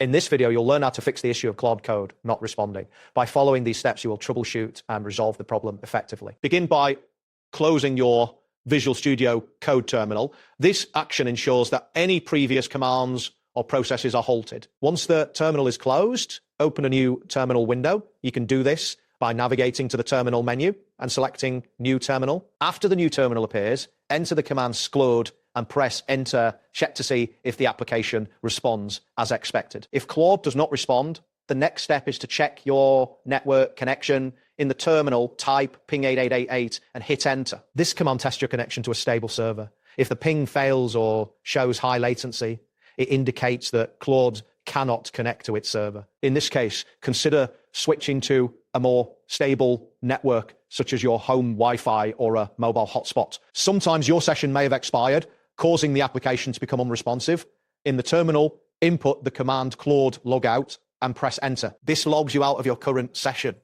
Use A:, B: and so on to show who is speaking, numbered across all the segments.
A: In this video, you'll learn how to fix the issue of Claude Code not responding. By following these steps, you will troubleshoot and resolve the problem effectively. Begin by closing your Visual Studio Code terminal. This action ensures that any previous commands or processes are halted. Once the terminal is closed, open a new terminal window. You can do this by navigating to the terminal menu and selecting New Terminal. After the new terminal appears, enter the command Claude and press enter. Check to see if the application responds as expected. If Claude does not respond, the next step is to check your network connection. In the terminal, type ping 8888 and hit enter. This command tests your connection to a stable server. If the ping fails or shows high latency, it indicates that Claude cannot connect to its server. In this case, consider switching to a more stable network, such as your home Wi-Fi or a mobile hotspot. Sometimes your session may have expired, causing the application to become unresponsive. In the terminal, input the command Claude logout and press enter. This logs you out of your current session.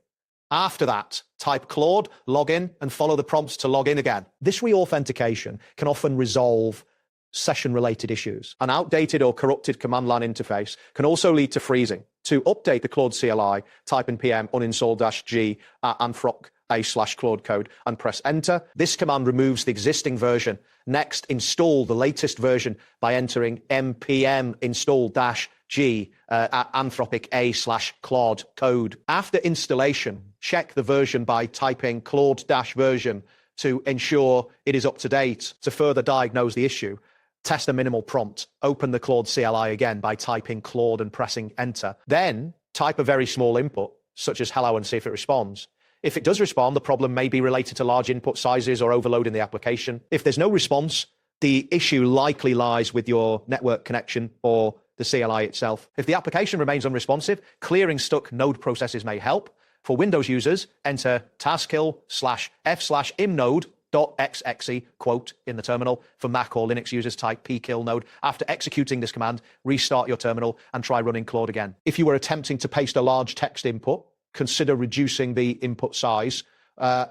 A: After that, type Claude, log in, and follow the prompts to log in again. This re-authentication can often resolve session-related issues. An outdated or corrupted command line interface can also lead to freezing. To update the Claude CLI, type in pm uninstall-g at anthropic/Claude Code and press enter. This command removes the existing version. Next, install the latest version by entering npm install-g at anthropic/Claude Code. After installation, check the version by typing Claude-version to ensure it is up to date. To further diagnose the issue, test a minimal prompt. Open the Claude CLI again by typing Claude and pressing enter. Then type a very small input, such as hello, and see if it responds. If it does respond, the problem may be related to large input sizes or overload in the application. If there's no response, the issue likely lies with your network connection or the CLI itself. If the application remains unresponsive, clearing stuck node processes may help. For Windows users, enter taskkill/f/imnode.exe quote in the terminal. For Mac or Linux users, type pkill node. After executing this command, restart your terminal and try running Claude again. If you were attempting to paste a large text input, consider reducing the input size.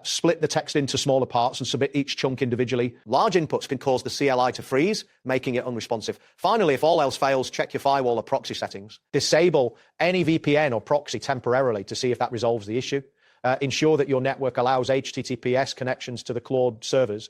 A: Split the text into smaller parts and submit each chunk individually. Large inputs can cause the CLI to freeze, making it unresponsive. Finally, if all else fails, check your firewall or proxy settings. Disable any VPN or proxy temporarily to see if that resolves the issue. Ensure that your network allows HTTPS connections to the Claude servers.